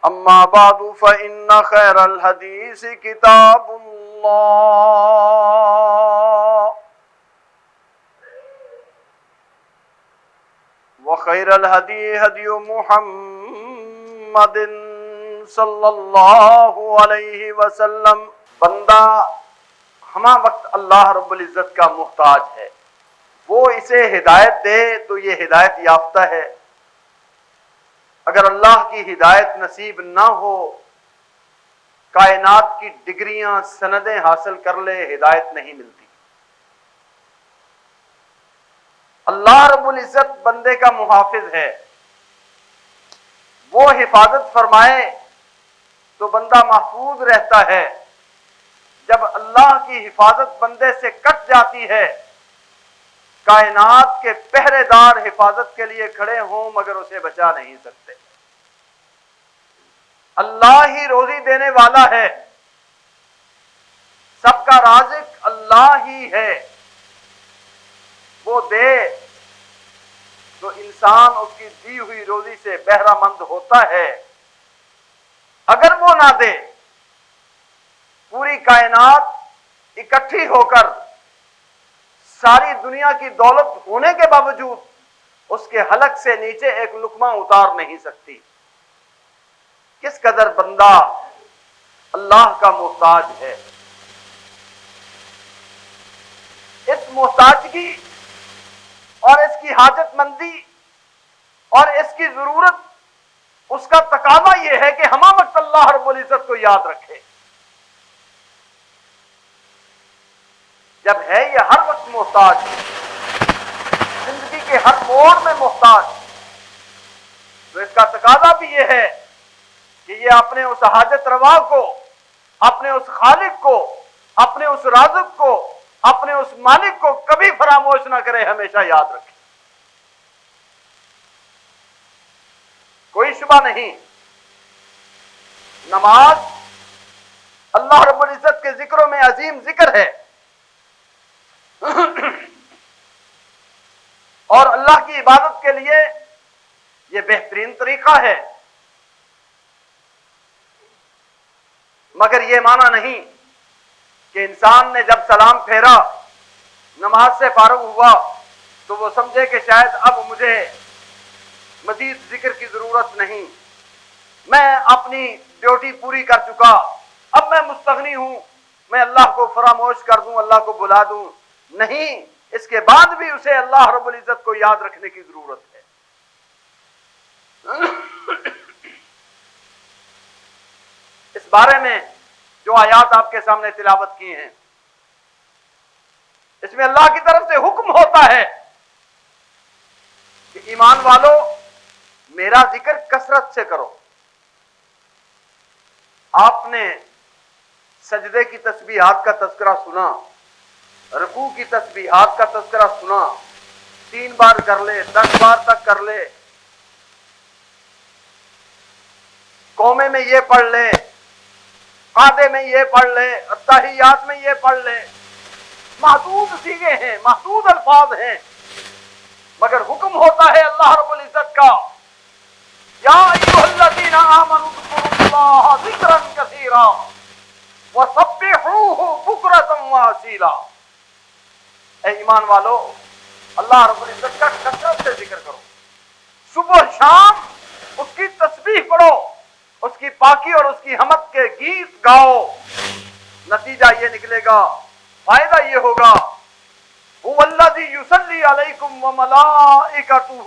أما بعد فإن خير الحديث كتاب الله وخير الهدي هدي محمد صلی اللہ علیہ وسلم۔ بندہ ہمہ وقت اللہ رب العزت کا محتاج ہے، وہ اسے ہدایت دے تو یہ ہدایت یافتہ ہے، اگر اللہ کی ہدایت نصیب نہ ہو، کائنات کی ڈگریاں سندیں حاصل کر لے، ہدایت نہیں ملتی۔ اللہ رب العزت بندے کا محافظ ہے، وہ حفاظت فرمائے تو بندہ محفوظ رہتا ہے، جب اللہ کی حفاظت بندے سے کٹ جاتی ہے، کائنات کے پہرے دار حفاظت کے لیے کھڑے ہوں مگر اسے بچا نہیں سکتے۔ اللہ ہی روزی دینے والا ہے، سب کا رازق اللہ ہی ہے، وہ دے تو انسان اس کی دی ہوئی روزی سے بہرہ مند ہوتا ہے، اگر وہ نہ دے، پوری کائنات اکٹھی ہو کر ساری دنیا کی دولت ہونے کے باوجود اس کے حلق سے نیچے ایک لقمہ اتار نہیں سکتی۔ کس قدر بندہ اللہ کا محتاج ہے۔ اس محتاجگی اور اس کی حاجت مندی اور اس کی ضرورت، اس کا تقاضا یہ ہے کہ ہمہ وقت اللہ رب العزت کو یاد رکھے۔ جب ہے یہ ہر وقت محتاج، زندگی کے ہر موڑ میں محتاج، تو اس کا تقاضا بھی یہ ہے کہ یہ اپنے اس حاجت روا کو، اپنے اس خالق کو، اپنے اس رازق کو، اپنے اس مالک کو کبھی فراموش نہ کرے، ہمیشہ یاد رکھے۔ کوئی شبہ نہیں، نماز اللہ رب العزت کے ذکروں میں عظیم ذکر ہے، اور اللہ کی عبادت کے لیے یہ بہترین طریقہ ہے، مگر یہ معنی نہیں کہ انسان نے جب سلام پھیرا، نماز سے فارغ ہوا، تو وہ سمجھے کہ شاید اب مجھے مزید ذکر کی ضرورت نہیں، میں اپنی ڈیوٹی پوری کر چکا، اب میں مستغنی ہوں، میں اللہ کو فراموش کر دوں، اللہ کو بلا دوں۔ نہیں، اس کے بعد بھی اسے اللہ رب العزت کو یاد رکھنے کی ضرورت ہے۔ اس بارے میں جو آیات آپ کے سامنے تلاوت کی ہیں، اس میں اللہ کی طرف سے حکم ہوتا ہے کہ ایمان والو میرا ذکر کثرت سے کرو۔ آپ نے سجدے کی تسبیحات کا تذکرہ سنا، رکوع کی تسبیحات کا تذکرہ سنا، 3 بار کر لے، 10 بار تک کر لے، قومے میں یہ پڑھ لے، قادے میں یہ پڑھ لے، التحیات میں یہ پڑھ لے، محدود صیغے ہیں، محدود الفاظ ہیں، مگر حکم ہوتا ہے اللہ رب العزت کا، یا ایھا الذین آمنوا اذکروا اللہ ذکرا کثیرا وسبحوہ بکرۃ واصیلا۔ اے ایمان والو، اللہ رب العزت کا کثرت سے ذکر کرو، صبح و شام اس کی تسبیح پڑھو، اس کی پاکی اور اس کی حمد کے گیت گاؤ۔ نتیجہ یہ نکلے گا، فائدہ یہ ہوگا، هو الذی یصلی علیکم وملائکتہ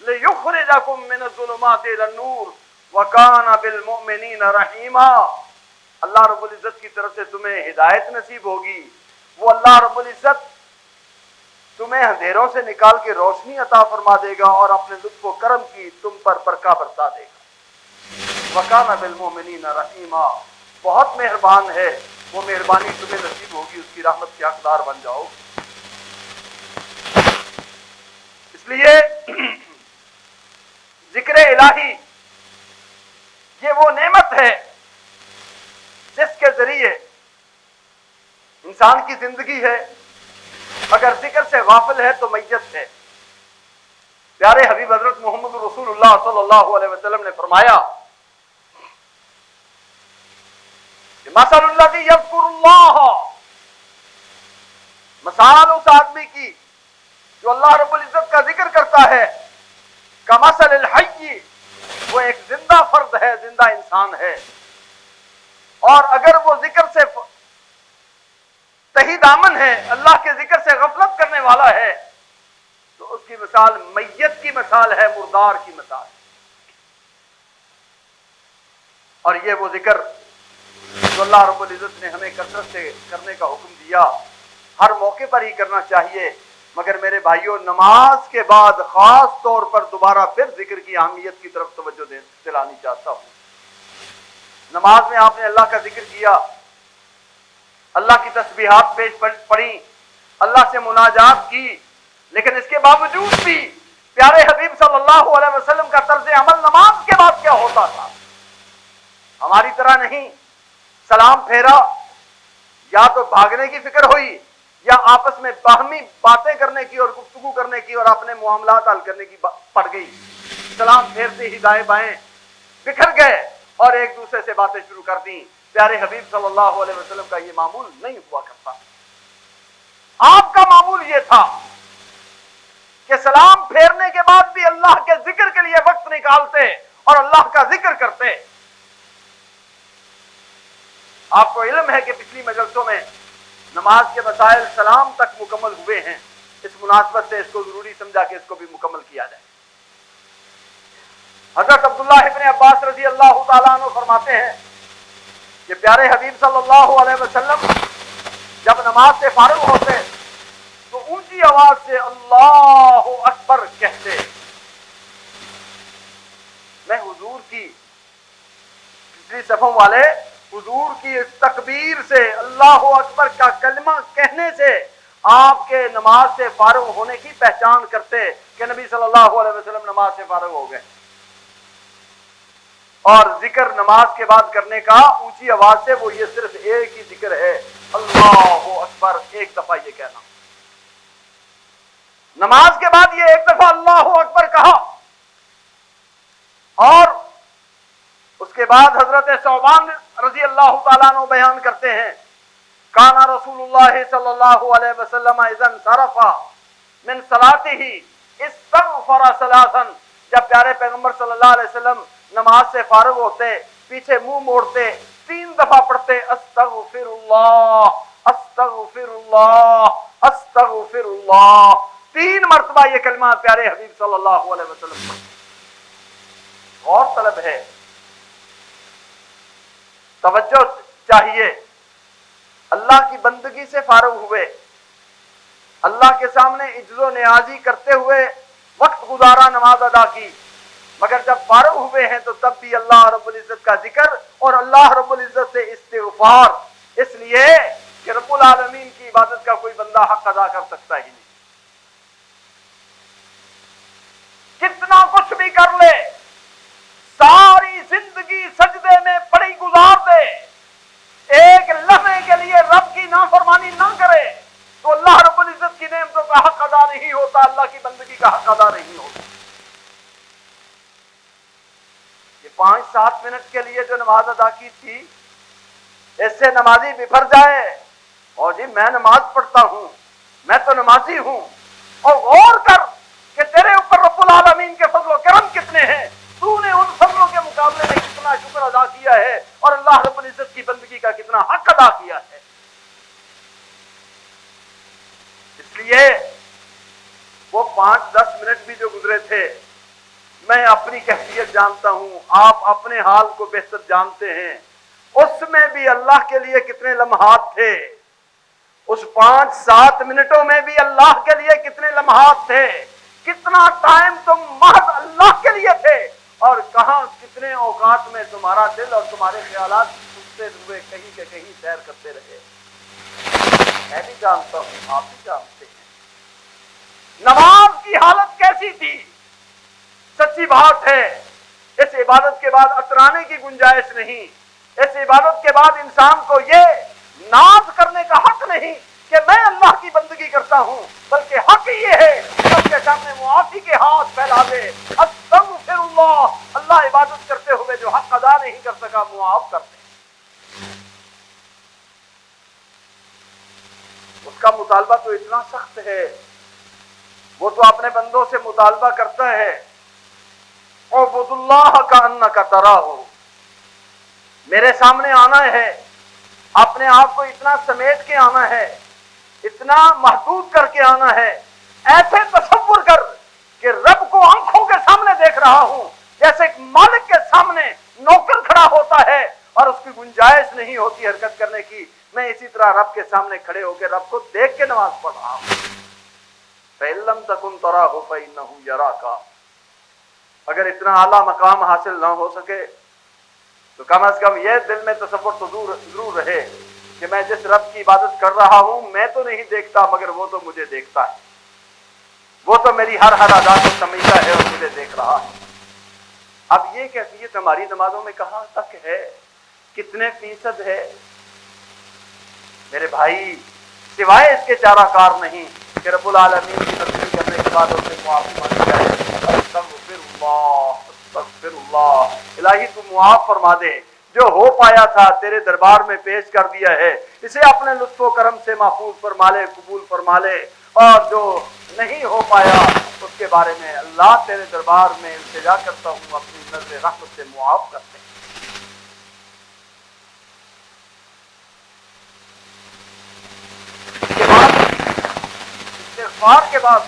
لیخرجکم من الظلمات الی النور وکان بالمؤمنین رحیما۔ اللہ رب العزت کی طرف سے تمہیں ہدایت نصیب ہوگی، وہ اللہ رب العزت تمہیں اندھیروں سے نکال کے روشنی عطا فرما دے گا اور اپنے لطف و کرم کی تم پر برکہ برسا دے گا۔ وَكَانَ بِالْمُؤْمِنِينَ رَحِيمًا، بہت مہربان ہے، وہ مہربانی تمہیں نصیب ہوگی، اس کی رحمت کے حقدار بن جاؤ۔ اس لیے ذکر الہی یہ وہ نعمت ہے جس کے ذریعے انسان کی زندگی ہے، اگر ذکر سے غافل ہے تو میت ہے۔ پیارے حبیب حضرت محمد رسول اللہ صلی اللہ علیہ وسلم نے فرمایا मसलुल्लज़ी यज़्कुरुल्लाह, मिसाल उस आदमी की जो अल्लाह रब्बुल इज्जत का जिक्र करता है, कमसलिल हय्य, वो एक जिंदा फर्द है, जिंदा इंसान है, और अगर वो जिक्र से तही दामन है, अल्लाह के जिक्र से गफलत करने वाला है, तो उसकी मिसाल मैयत की मिसाल है, मुर्दार की मिसाल। और ये वो जिक्र जो अल्लाह रब्बुल इज्जत ने हमें कसरत से करने का हुक्म दिया, हर मौके पर ही करना चाहिए। मगर मेरे भाइयों, नमाज के बाद खास तौर पर दोबारा फिर जिक्र की अहमियत की तरफ तवज्जो दिलानी चाहता हूं। नमाज में आपने अल्लाह का जिक्र किया, अल्लाह की तस्बीहात पेश पढ़ी, अल्लाह से मुनाजात की, लेकिन इसके बावजूद भी प्यारे हबीब सल्लल्लाहु अलैहि वसल्लम का तर्ज अमल नमाज के बाद क्या होता था? हमारी तरह नहीं, सलाम फेरा, या तो भागने की फिक्र हुई या आपस में बाहमी बातें करने की और गुफ्तगू करने की और अपने मामलात हल करने की पड़ गई। सलाम फेरते ही दाएं बाएं बिखर गए और एक दूसरे से बातें शुरू कर दी। प्यारे हबीब सल्लल्लाहु अलैहि वसल्लम का ये मामूल नहीं हुआ करता। आपका मामूल ये था कि सलाम फेरने के बाद भी अल्लाह के जिक्र के लिए वक्त निकालते और अल्लाह का जिक्र करते। आपको इल्म है कि पिछली मजलिसों में नमाज के मसाइल सलाम तक मुकम्मल हुए हैं। इस मुनासबत से इसको जरूरी समझा कि इसको भी मुकम्मल किया जाए। हजरत अब्दुल्लाह इब्न अब्बास रजी अल्लाह तआला अन्हु फरमाते हैं कि प्यारे हबीब सल्लल्लाहु अलैहि वसल्लम जब नमाज से फारिग होते तो ऊंची आवाज से अल्लाहु अकबर कहते। मैं हुजूर की, पिछली सफों वाले हुजूर की इस तकबीर से, अल्लाहु अकबर का कलमा कहने से आपके नमाज से फारिग होने की पहचान करते कि नबी सल्लल्लाहु अलैहि वसल्लम नमाज से फारिग हो गए। और जिक्र नमाज के बाद करने का ऊंची आवाज से वो ये सिर्फ एक ही जिक्र है, अल्लाहु अकबर, एक दफा ये कहना। नमाज के बाद ये एक दफा अल्लाहु अकबर कहा और उसके बाद हजरत सौबान रजी अल्लाह तआला अन्हु बयान करते हैं, काना रसूलुल्लाह सल्लल्लाहु अलैहि वसल्लम इज़न सरफा मिन सलातिही इस्तगफर सलासन। जब प्यारे पैगंबर सल्लल्लाहु अलैहि वसल्लम नमाज से फारिग होते, पीछे मुंह मोड़ते, 3 दफा पढ़ते, अस्तगफिरुल्लाह अस्तगफिरुल्लाह अस्तगफिरुल्लाह। 3 मरतबा ये कलमा प्यारे हबीब सल्लल्लाहु अलैहि वसल्लम पढ़ते। और तलब है, तवज्जो चाहिए, अल्लाह की बंदगी से फारिग हुए, अल्लाह के सामने इज्जो नियाजी करते हुए वक्त गुजारा, नमाज अदा की, मगर जब फारिग हुए हैं तो तब भी अल्लाह रब्बुल इज्जत का जिक्र और अल्लाह रब्बुल इज्जत से इस्तिग़फ़ार, इसलिए कि रब्बुल आलमीन की इबादत का कोई बंदा हक अदा कर सकता ही नहीं। कितना कुछ भी कर ले, सारी जिंदगी सजदे में पड़ी गुजार दे, एक लम्हे के लिए रब की नाफरमानी ना करे तो अल्लाह रब्बुल इज्जत की नेमतों का हक अदा नहीं होता, अल्लाह की बंदगी का हक अदा नहीं होता। ये 5-7 मिनट के लिए जो नमाज अदा की थी, इससे नमाजी बिफर जाए और जी मैं नमाज पढ़ता हूं, मैं तो नमाजी हूं, और गौर कर कि तेरे ऊपर रब्बुल आलमीन के फजल करम कितने हैं, तूने उन फजलों के मुकाबले में कितना शुक्र अदा किया है और अल्लाह रब्बुल इज्जत की बंदगी का कितना हक अदा किया है। इसलिए वो 5-10 मिनट भी जो गुजरे थे, मैं अपनी कैफियत जानता हूं, आप अपने हाल को बेहतर जानते हैं, उसमें भी अल्लाह के लिए कितने लम्हात थे, उस 5-7 मिनटों में भी अल्लाह के लिए कितने लम्हात थे, कितना टाइम तुम महज अल्लाह के लिए थे और कहां कितने औकात में तुम्हारा दिल और तुम्हारे ख्यालात सुनते हुए कहीं के कहीं सैर करते रहे। मैं भी जानता हूं, आप भी जानते हैं नमाज की हालत कैसी थी। सच्ची बात है, इस इबादत के बाद अतराने की गुंजाइश नहीं, इस इबादत के बाद इंसान को ये नाज करने का हक नहीं कि मैं अल्लाह की बंदगी करता हूं, बल्कि हक ये है कि उसके सामने मुआफी के हाथ फैला दे, अस्तगफिरुल्लाह, अल्लाह इबादत करते हुए जो हक अदा नहीं कर सका मुआफ कर दे। مطالبہ تو اتنا سخت ہے، وہ تو اپنے بندوں سے مطالبہ کرتا ہے اعبد اللہ کأنک تراہ، میرے سامنے آنا ہے، اپنے آپ کو اتنا سمیٹ کے آنا ہے، اتنا محدود کر کے آنا ہے، ایسے تصور کر کہ رب کو آنکھوں کے سامنے دیکھ رہا ہوں، جیسے ایک مالک کے سامنے نوکر کھڑا ہوتا ہے اور اس کی گنجائش نہیں ہوتی حرکت کرنے کی، میں اسی طرح رب کے سامنے کھڑے ہو کے رب کو دیکھ کے نماز پڑھ رہا ہوں۔ فَإِن لَّمْ تَكُن تَرَاهُ فَإِنَّهُ يَرَاكَ، اگر اتنا اعلیٰ مقام حاصل نہ ہو سکے تو کم از کم یہ دل میں تصور تو ضرور رہے کہ میں جس رب کی عبادت کر رہا ہوں میں تو نہیں دیکھتا مگر وہ تو مجھے دیکھتا ہے، وہ تو میری ہر ادا کو سمجھتا ہے اور مجھے دیکھ رہا ہے۔ اب یہ کیفیت ہماری نمازوں میں کہاں تک ہے، کتنے فیصد ہے؟ میرے بھائی، سوائے اس کے چارہ کار نہیں کہ رب العالمین کی تسبیح کرنے کے بعد اسے معافی مانگی جائے، استغفر اللہ استغفر اللہ، الہی تو معاف فرما دے، جو ہو پایا تھا تیرے دربار میں پیش کر دیا ہے، اسے اپنے لطف و کرم سے محفوظ فرما لے، قبول فرما لے، اور جو نہیں ہو پایا اس کے بارے میں اللہ تیرے دربار میں التجا کرتا ہوں اپنی نظر رحمت سے معاف کر دے۔ استغفار کے بعد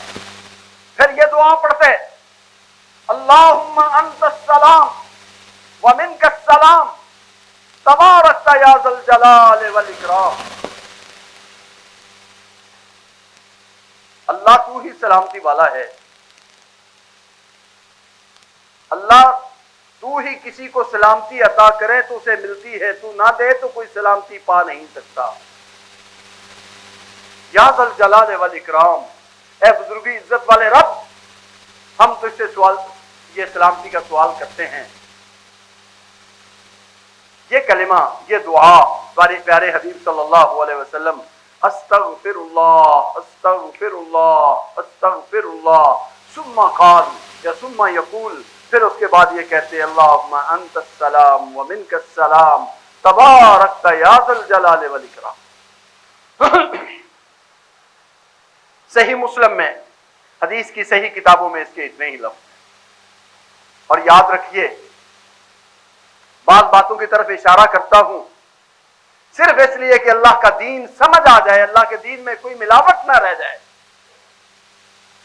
پھر یہ دعا پڑھتے، اللہم انت السلام ومنک السلام تبارکت یا ذا الجلال والاکرام، اللہ تو ہی سلامتی والا ہے، اللہ تو ہی کسی کو سلامتی عطا کرے تو اسے ملتی ہے، تو نہ دے تو کوئی سلامتی پا نہیں سکتا۔ یا ذا الجلال والاکرام، اے بزرگی عزت والے رب، ہم تجھ سے یہ سلامتی کا سوال کرتے ہیں۔ یہ کلمہ، یہ دعا ہمارے پیارے حبیب صلی اللہ علیہ وسلم استغفر اللہ استغفر اللہ استغفر اللہ ثم قال یا ثم یقول، پھر اس کے بعد یہ کہتے اللہم انت السلام ومنک السلام تبارکت یا ذا الجلال والاکرام۔ صحیح مسلم میں، حدیث کی صحیح کتابوں میں اس کے اتنے ہی لفظ ہیں۔ اور یاد رکھیے، بعض باتوں کی طرف اشارہ کرتا ہوں صرف اس لیے کہ اللہ کا دین سمجھ آ جائے، اللہ کے دین میں کوئی ملاوٹ نہ رہ جائے۔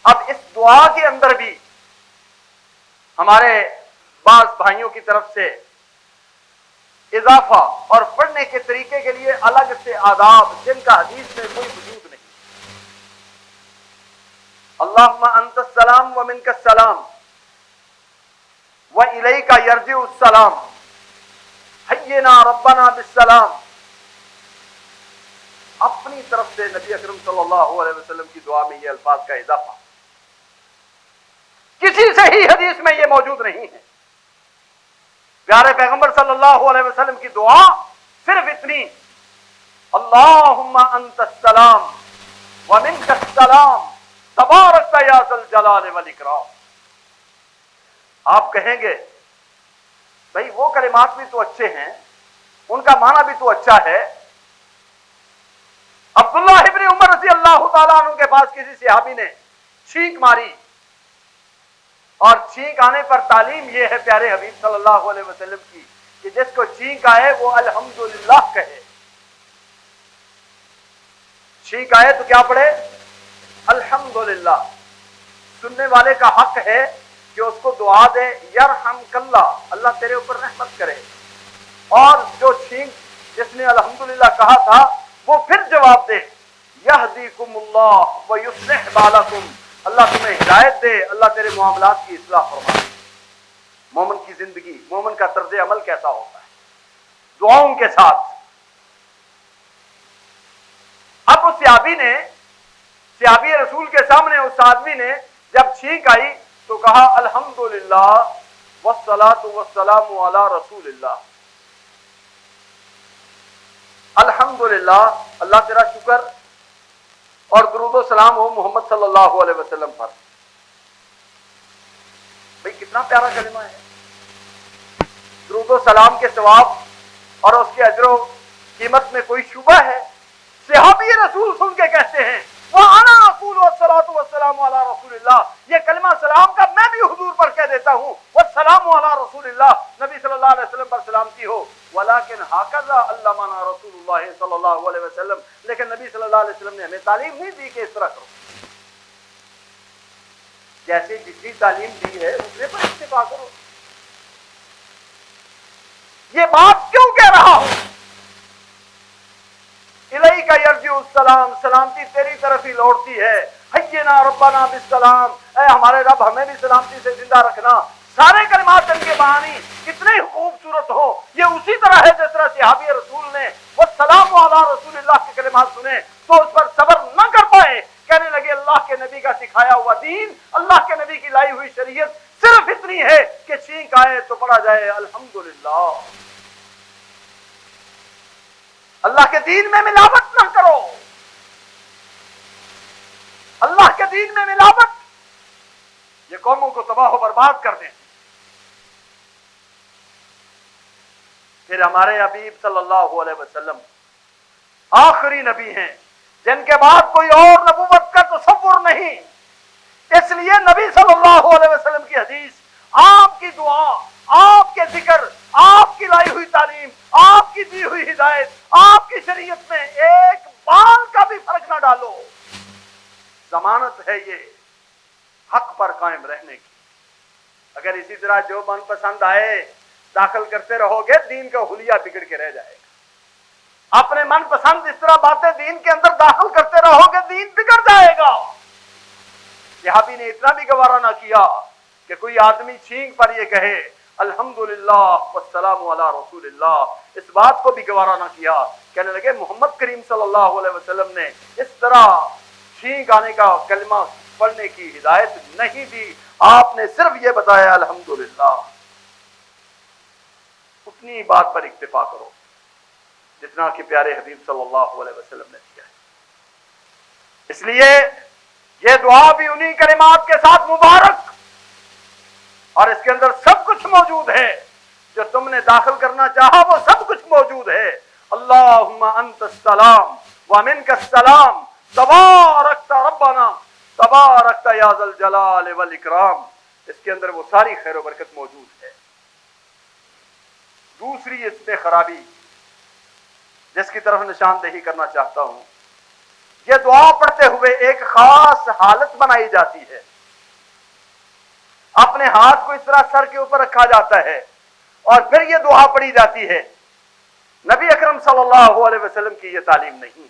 اب اس دعا کے اندر بھی ہمارے بعض بھائیوں کی طرف سے اضافہ اور پڑھنے کے طریقے کے لیے الگ سے آداب جن کا حدیث میں کوئی وجود نہیں۔ اللہم انت السلام ومنک السلام وإلیک یرجع السلام حینا ربنا بالسلام، اپنی طرف سے نبی اکرم صلی اللہ علیہ وسلم کی دعا میں یہ الفاظ کا اضافہ کسی صحیح حدیث میں یہ موجود نہیں ہے۔ پیارے پیغمبر صلی اللہ علیہ وسلم کی دعا صرف اتنی، اللہم انت السلام ومنک السلام تبارک یا ذا الجلال والاکرام۔ آپ کہیں گے بھائی وہ کلمات بھی تو اچھے ہیں، ان کا معنی بھی تو اچھا ہے۔ عبداللہ ابن عمر رضی اللہ تعالیٰ عنہ کے پاس کسی صحابی نے چھینک ماری، اور چھینک آنے پر تعلیم یہ ہے پیارے حبیب صلی اللہ علیہ وسلم کی کہ جس کو چھینک آئے وہ الحمدللہ کہے۔ چھینک آئے تو کیا پڑھے؟ الحمدللہ۔ سننے والے کا حق ہے کہ اس کو دعا دے یرحمک اللہ، اللہ تیرے اوپر رحمت کرے، اور جو چھینک جس نے الحمدللہ کہا تھا وہ پھر جواب دے یہدیکم اللہ ویصلح بالکم، اللہ تمہیں ہدایت دے، اللہ تیرے معاملات کی اصلاح فرمائے۔ مومن کی زندگی، مومن کا طرز عمل کیسا ہوتا ہے؟ دعاؤں کے ساتھ۔ اب اس صحابی رسول کے سامنے اس آدمی نے جب چھینک آئی تو کہا الحمدللہ والصلاۃ والسلام علی رسول اللہ، الحمدللہ، اللہ تیرا شکر اور درود و سلام ہو محمد صلی اللہ علیہ وسلم پر۔ بھئی کتنا پیارا کلمہ ہے۔ درود و سلام کے ثواب اور اس کے اجر و قیمت میں کوئی شبہ ہے؟ صحابی رسول سن کے کہتے ہیں وَأَنَا أَقُولُ وَالصَّلَاةُ وَالسَّلَامُ عَلَى رَسُولِ اللَّهِ، یہ کلمہ سلام کا میں بھی حضور پر کہہ دیتا ہوں، وَالسَّلَامُ عَلَى رَسُولِ اللَّهِ، نبی صلی اللہ علیہ وسلم پر سلامتی ہو، وَلَكِنْ هَكَذَا عَلَّمَنَا رَسُولُ اللَّهِ صلی اللہ علیہ وسلم، لیکن نبی صلی اللہ علیہ وسلم نے ہمیں تعلیم نہیں دی کہ اس طرح کرو، جیسے جتنی تعلیم دی ہے دوسرے پر اتفاق کرو۔ یہ بات کیوں کہہ رہا ہوں؟ الیک یرجع السلام، سلامتی تیری طرف ہی لوٹتی ہے، حینا ربنا بالسلام، اے ہمارے رب ہمیں بھی سلامتی سے زندہ رکھنا۔ سارے کلمات ان کے معانی کتنے خوبصورت ہو، یہ اسی طرح ہے جس طرح صحابی رسول نے والسلام علی رسول اللہ کے کلمات سنے تو اس پر صبر نہ کر پائے، کہنے لگے اللہ کے نبی کا سکھایا ہوا دین، اللہ کے نبی کی لائی ہوئی شریعت صرف اتنی ہے کہ چھینک آئے تو پڑھا جائے الحمدللہ۔ اللہ کے دین میں ملاوٹ نہ کرو، اللہ کے دین میں ملاوٹ یہ قوموں کو تباہ و برباد کر دیں۔ پھر ہمارے حبیب صلی اللہ علیہ وسلم آخری نبی ہیں جن کے بعد کوئی اور نبوت کا تصور نہیں، اس لیے نبی صلی اللہ علیہ وسلم کی حدیث، آپ کی دعا، آپ کے ذکر، آپ کی لائی ہوئی تعلیم، آپ کی دی ہوئی ہدایت، آپ کی شریعت میں ایک بال کا بھی فرق نہ ڈالو، ضمانت ہے یہ حق پر قائم رہنے کی۔ اگر اسی طرح جو من پسند آئے داخل کرتے رہو گے دین کا حلیہ بگڑ کے رہ جائے گا۔ اپنے من پسند اس طرح باتیں دین کے اندر داخل کرتے رہو گے دین بگڑ جائے گا۔ صحابی نے اتنا بھی گوارا نہ کیا کہ کوئی آدمی چھینک پر یہ کہے الحمدللہ والسلام علی رسول اللہ، اس بات کو بھی گوارا نہ کیا، کہنے لگے محمد کریم صلی اللہ علیہ وسلم نے اس طرح چھینک آنے کا کلمہ پڑھنے کی ہدایت نہیں دی، آپ نے صرف یہ بتایا الحمدللہ۔ اتنی بات پر اکتفا کرو جتنا کہ پیارے حبیب صلی اللہ علیہ وسلم نے کیا ہے۔ اس لیے یہ دعا بھی انہی کلمات کے ساتھ مبارک، اور اس کے اندر سب کچھ موجود ہے جو تم نے داخل کرنا چاہا، وہ سب کچھ موجود ہے۔ اللہم انت السلام ومنک السلام تبارکت ربنا تبارکت یا ذا الجلال والاکرام، اس کے اندر وہ ساری خیر و برکت موجود ہے۔ دوسری اس میں خرابی جس کی طرف نشاندہی کرنا چاہتا ہوں، یہ دعا پڑھتے ہوئے ایک خاص حالت بنائی جاتی ہے، اپنے ہاتھ کو اس طرح سر کے اوپر رکھا جاتا ہے اور پھر یہ دعا پڑھی جاتی ہے۔ نبی اکرم صلی اللہ علیہ وسلم کی یہ تعلیم نہیں،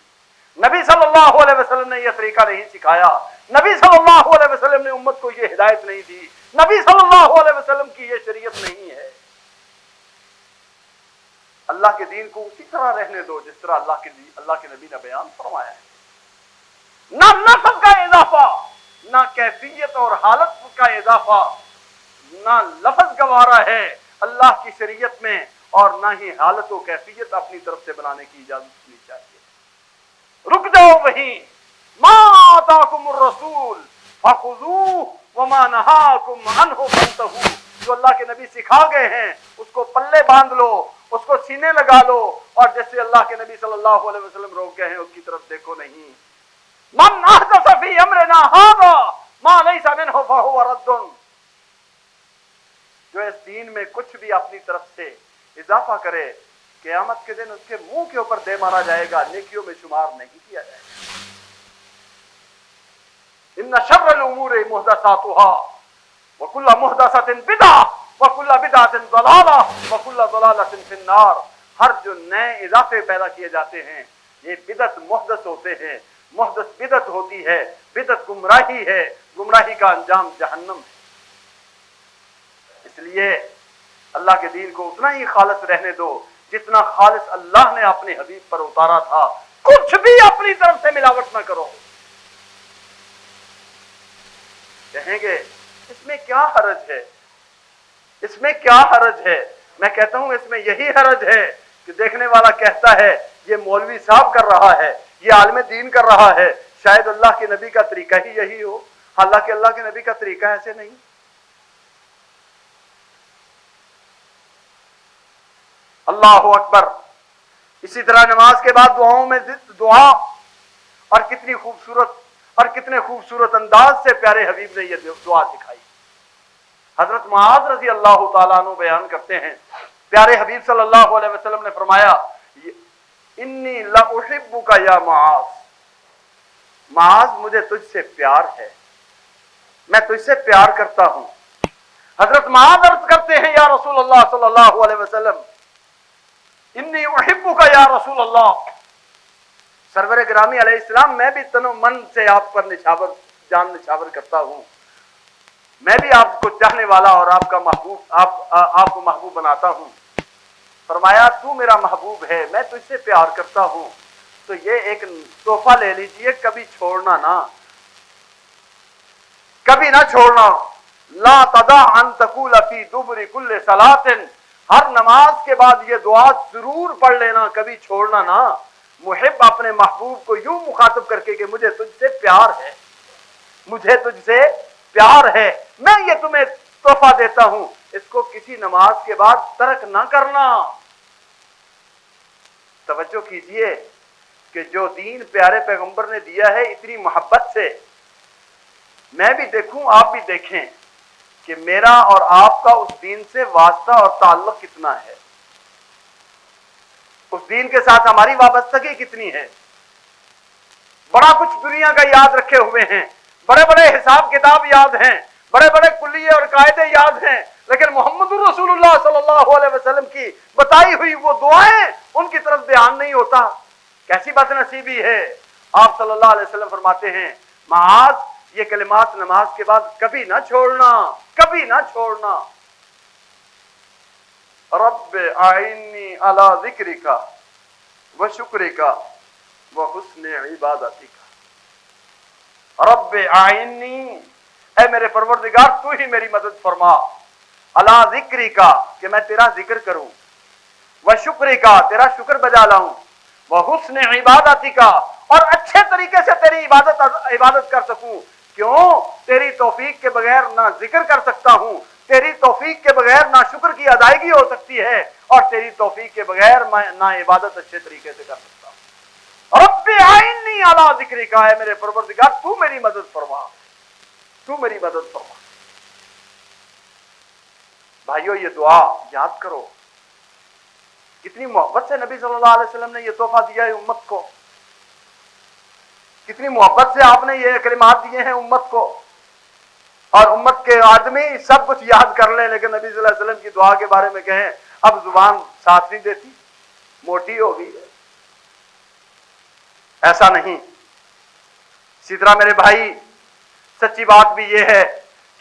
نبی صلی اللہ علیہ وسلم نے یہ طریقہ نہیں سکھایا، نبی صلی اللہ علیہ وسلم نے امت کو یہ ہدایت نہیں دی، نبی صلی اللہ علیہ وسلم کی یہ شریعت نہیں ہے۔ اللہ کے دین کو اسی طرح رہنے دو جس طرح اللہ کے نبی نے بیان فرمایا ہے، نہ لفظ کا اضافہ، نہ کیفیت اور حالت کا اضافہ، نہ لفظ گوارا ہے اللہ کی شریعت میں اور نہ ہی حالت و کیفیت اپنی طرف سے بنانے کی اجازت نہیں چاہیے۔ رک جاؤ وہیں، ما آتاکم الرسول فخذوہ وما نہاکم عنہ فانتہوا، جو اللہ کے نبی سکھا گئے ہیں اس کو پلے باندھ لو، اس کو سینے لگا لو، اور جیسے اللہ کے نبی صلی اللہ علیہ وسلم روک گئے ہیں اس کی طرف دیکھو نہیں۔ من احدث فی امرنا ھذا ما لیس منہ فہو رد، جو اس دین میں کچھ بھی اپنی طرف سے اضافہ کرے قیامت کے دن اس کے منہ کے اوپر دے مارا جائے گا، نیکیوں میں شمار نہیں کیا جائے گا۔ ان شر الامور محدثاتها وكل محدثة بدعة وكل بدعة ضلالة وكل ضلالة في النار، ہر جو نئے اضافے پیدا کیے جاتے ہیں یہ بدعت محدث ہوتے ہیں، محدث بدعت ہوتی ہے، بدعت گمراہی ہے، گمراہی کا انجام جہنم ہے۔ اس لیے اللہ کے دین کو اتنا ہی خالص رہنے دو جتنا خالص اللہ نے اپنے حبیب پر اتارا تھا، کچھ بھی اپنی طرف سے ملاوٹ نہ کرو۔ کہیں گے اس میں کیا حرج ہے، اس میں کیا حرج ہے؟ میں کہتا ہوں اس میں یہی حرج ہے کہ دیکھنے والا کہتا ہے یہ مولوی صاحب کر رہا ہے، یہ عالم دین کر رہا ہے، شاید اللہ کے نبی کا طریقہ ہی یہی ہو، حالانکہ اللہ کے نبی کا طریقہ ایسے نہیں۔ اللہ اکبر۔ اسی طرح نماز کے بعد دعاؤں میں دعا اور کتنی خوبصورت اور کتنے خوبصورت انداز سے پیارے حبیب نے یہ دعا سکھائی۔ حضرت معاذ رضی اللہ تعالیٰ عنہ بیان کرتے ہیں، پیارے حبیب صلی اللہ علیہ وسلم نے فرمایا، انی لأحبک یا معاذ، معاذ مجھے تجھ سے پیار ہے، میں تجھ سے پیار کرتا ہوں۔ حضرت معاذ عرض کرتے ہیں، یا رسول اللہ صلی اللہ علیہ وسلم، انی احبک یا رسول اللہ، سرور گرامی علیہ السلام میں بھی تن و من سے آپ پر جان نچھاور کرتا ہوں، میں بھی آپ کو چاہنے والا اور آپ کا محبوب، آپ کو محبوب بناتا ہوں۔ فرمایا تو میرا محبوب ہے، میں تجھ سے پیار کرتا ہوں، تو یہ ایک تحفہ لے لیجئے، کبھی چھوڑنا نہ، کبھی نہ چھوڑنا۔ لا تدع ان تقول فی دبر کل صلاۃ، ہر نماز کے بعد یہ دعا ضرور پڑھ لینا، کبھی چھوڑنا نہ۔ محب اپنے محبوب کو یوں مخاطب کر کے کہ مجھے تجھ سے پیار ہے، مجھے تجھ سے پیار ہے، میں یہ تمہیں تحفہ دیتا ہوں، اس کو کسی نماز کے بعد ترک نہ کرنا۔ توجہ کیجئے کہ جو دین پیارے پیغمبر نے دیا ہے اتنی محبت سے، میں بھی دیکھوں آپ بھی دیکھیں کہ میرا اور آپ کا اس دین سے واسطہ اور تعلق کتنا ہے، اس دین کے ساتھ ہماری وابستگی کتنی ہے۔ بڑا کچھ دنیا کا یاد رکھے ہوئے ہیں، بڑے بڑے حساب کتاب یاد ہیں، بڑے بڑے کلیے اور قاعدے یاد ہیں، لیکن محمد رسول اللہ صلی اللہ علیہ وسلم کی بتائی ہوئی وہ دعائیں ان کی طرف دھیان نہیں ہوتا۔ کیسی بد نصیبی ہے۔ آپ صلی اللہ علیہ وسلم فرماتے ہیں، معاذ یہ کلمات نماز کے بعد کبھی نہ چھوڑنا، کبھی نہ چھوڑنا۔ رب اعنی علی ذکرک و شکرک و حسن عبادتک۔ رب اعنی، اے میرے پروردگار تو ہی میری مدد فرما، علی ذکرک کہ میں تیرا ذکر کروں، و شکرک تیرا شکر بجا لاؤں، و حسن عبادتک اور اچھے طریقے سے تیری عبادت کر سکوں۔ کیوں؟ تیری توفیق کے بغیر نہ ذکر کر سکتا ہوں، تیری توفیق کے بغیر نہ شکر کی ادائیگی ہو سکتی ہے، اور تیری توفیق کے بغیر میں نہ عبادت اچھے طریقے سے کر سکتا ہوں۔ رب اعنی علی ذکرک، ہے میرے پروردگار تو میری مدد فرما، تو میری مدد فرما۔ بھائیو یہ دعا یاد کرو، کتنی محبت سے نبی صلی اللہ علیہ وسلم نے یہ تحفہ دیا ہے امت کو، کتنی محبت سے آپ نے یہ کلمات دیے ہیں امت کو، اور امت کے آدمی سب کچھ یاد کر لیں لیکن نبی صلی اللہ علیہ وسلم کی دعا کے بارے میں کہیں اب زبان ساتھ نہیں دیتی، موٹی ہو گئی ہے۔ ایسا نہیں۔ اسی طرح میرے بھائی سچی بات بھی یہ ہے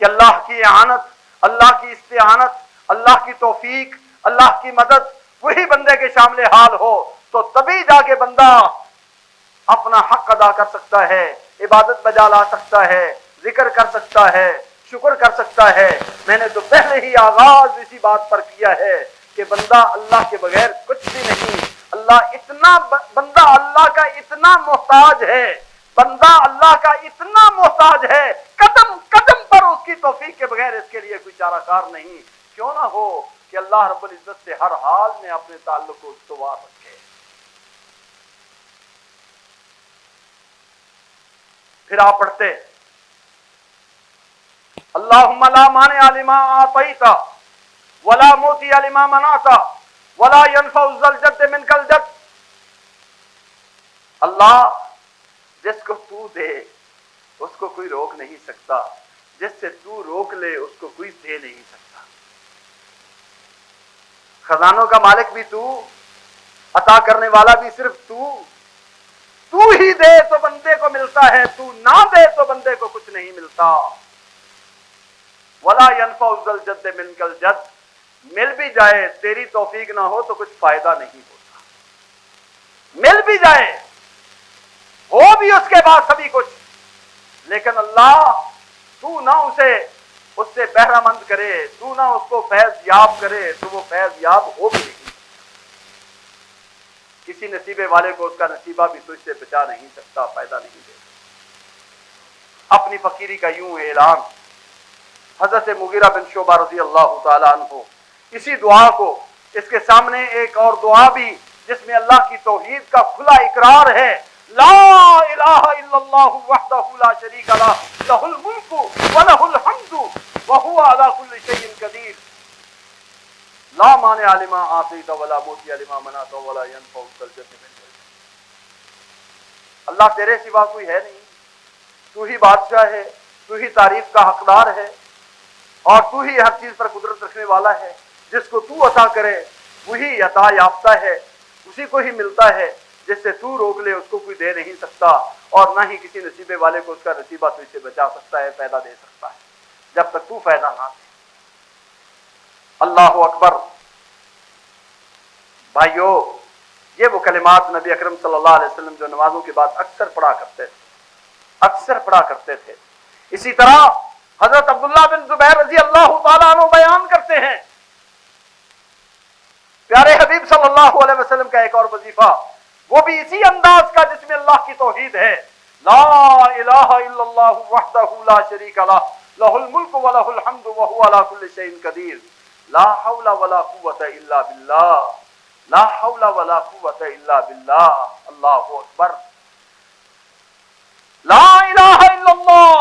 کہ اللہ کی اعانت، اللہ کی استعانت، اللہ کی توفیق، اللہ کی مدد وہی بندے کے شامل حال ہو تو تبھی جا کے بندہ اپنا حق ادا کر سکتا ہے، عبادت بجا لا سکتا ہے، ذکر کر سکتا ہے، شکر کر سکتا ہے۔ میں نے تو پہلے ہی آغاز اسی بات پر کیا ہے کہ بندہ اللہ کے بغیر کچھ بھی نہیں، بندہ اللہ کا اتنا محتاج ہے، بندہ اللہ کا اتنا محتاج ہے، قدم قدم پر اس کی توفیق کے بغیر اس کے لیے کوئی چارہ کار نہیں۔ کیوں نہ ہو کہ اللہ رب العزت سے ہر حال میں اپنے تعلق کو استوار رکھے۔ پھر آپ پڑھتے اللہم لا مانع لما اعطیت ولا معطی لما منعت ولا ينفع ذا الجد منک الجد۔ اللہ جس کو تو دے اس کو کوئی روک نہیں سکتا، جس سے تو روک لے اس کو کوئی دے نہیں سکتا۔ خزانوں کا مالک بھی تو، عطا کرنے والا بھی صرف تو ہی دے تو بندے کو ملتا ہے، تو نہ دے تو بندے کو کچھ نہیں ملتا۔ ولا ينفع ذا الجد منک الجد، مل بھی جائے تیری توفیق نہ ہو تو کچھ فائدہ نہیں ہوتا، مل بھی جائے ہو بھی اس کے بعد سبھی کچھ، لیکن اللہ تو نہ اس سے بہرہ مند کرے، تو نہ اس کو فیض یاب کرے تو وہ فیض یاب ہو بھی نہیں۔ کسی نصیبے والے کو اس کا نصیبہ بھی تجھ سے بچا نہیں سکتا، فائدہ نہیں دے۔ اپنی فقیری کا یوں اعلان حضرت مغیرہ بن شعبہ رضی اللہ تعالی عنہ، اسی دعا کو اس کے سامنے ایک اور دعا بھی جس میں اللہ کی توحید کا کھلا اقرار ہے، ला इलाहा इल्लल्लाहु वहदहु ला शरीका लह लहुल मुल्कु व लहुल हम्दु व हुवा अला कुल्लि शैइन कदीर ला मानिअ लिमा आतैत व ला मुतिअ लिमा मनअत व ला यनफउ ज़ल जद्दि मिनक। अल्लाह तेरे सिवा कोई है नहीं, तू ही बादशाह है, तू ही तारीफ का हकदार है और तू ही हर चीज पर कुदरत रखने वाला है। जिसको तू अता करे वही अता याफ्ता है, उसी को ही मिलता है। जिससे तू रोक ले उसको कोई दे नहीं सकता और ना ही किसी नसीबे वाले को उसका नसीबा तुझसे बचा सकता है, पैदा दे सकता है जब तक तू पैदा ना दे। अल्लाह अकबर। भाइयों, ये वो कलिमात नबी अकरम सल्लल्लाहु अलैहि वसल्लम जो नमाजों के बाद अक्सर पढ़ा करते थे। इसी तरह हजरत अब्दुल्लाह बिन जुबैर रजी अल्लाह तआला अन्हु बयान करते हैं, प्यारे हबीब सल्लल्लाहु अलैहि वसल्लम का एक और वजीफा, वो भी इसी अंदाज का जिसमें अल्लाह की तौहीद है। ला इलाहा इल्लल्लाहु वहदहु ला शरीका लह लहुल मुल्कु व लहुल हम्दु व हुवा अला कुल्लि शैइन कदीर ला हौला वला कुव्वता इल्ला बिल्लाह ला हौला वला कुव्वता इल्ला बिल्लाह। अल्लाहु अकबर। ला इलाहा इल्लल्लाह